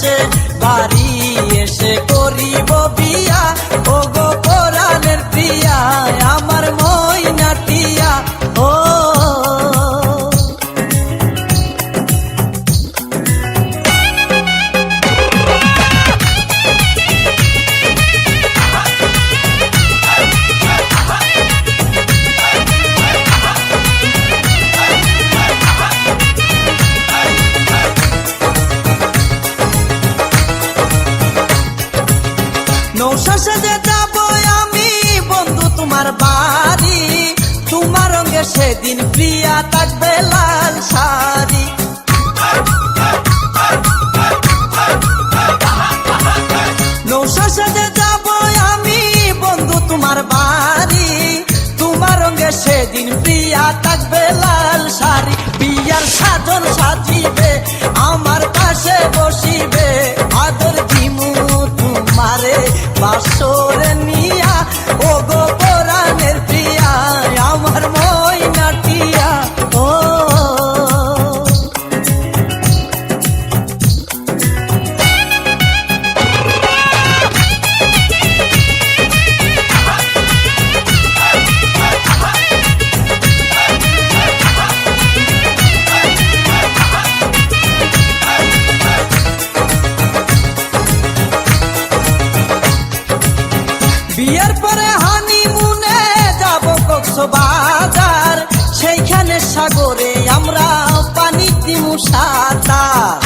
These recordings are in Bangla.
শেষে বাড়ি এসে করিব বিয়া। ও গো পরাণের প্রিয়া আমার ময়নাটিয়া ও। নৌশা সেজে যাবো আমি বন্ধু তোমার বাড়ি, তোমার রঙে সেদিন প্রিয়া থাকবে লাল শাড়ি। নৌশা সেজে যাবো আমি বন্ধু তোমার বাড়ি, তোমার রঙে সেদিন প্রিয়া থাকবে লাল শাড়ি। বিয়ার সাজন সাজিবে আমার পাশে বসিবে, আদর দিমু তোমারে বাসরে নিয়া। ও গো পরাণের প্রিয়া আমার ময়নাটিয়া ও। বিয়ের পরে হানিমুনে যাব কক্সবাজার, সেইখানে সাগরে আমরা পানি দিমু সাঁতার।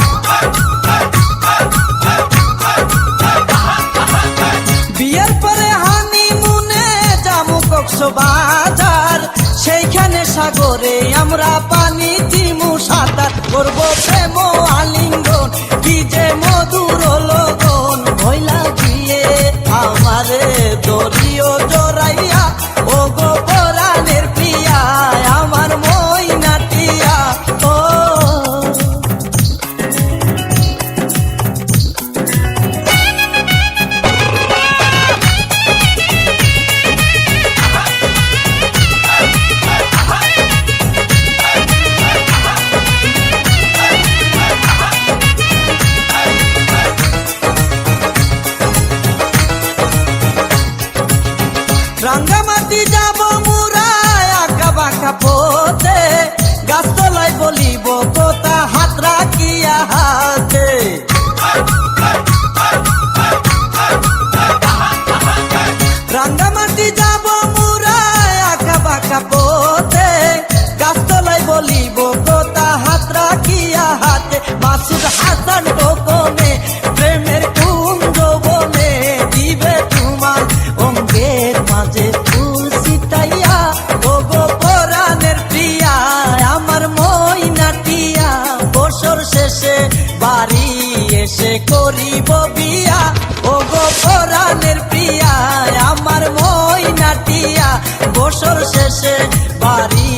বিয়ের পরে হানিমুনে যাব কক্সবাজার, সেইখানে সাগরে আমরা পানি দিমু সাঁতার। করবো প্রেম আলিঙ্গন কি যে মধুর লগন, ভইলা গিয়ে আমারে দরিও জড়াইয়া। ও গো পরাণের প্রিয়া আমার ময়নাটিয়া ও। রাঙ্গামাটি যাব মুরা আঁকা বাঁকা পথে, গাছতলায় বলিব কথা হাত রাখিয়া হাতে। রাঙ্গামাটি যাব মুরা আঁকা বাঁকা পথে, গাছতলায় বলিব কথা হাত রাখিয়া হাতে। মাসুদ হাসান গোপনে প্রেমের কুঞ্জ বনে দিবে তোমার অঙ্গের মাঝে ফুল ছিটাইয়া। ও গো পরাণের প্রিয়া আমার ময়নাটিয়া, বছর শেষে বাড়ি এসে করিব বিয়া। ও গো পরাণের প্রিয়া আমার ময়নাটিয়া, বছর শেষে বাড়ি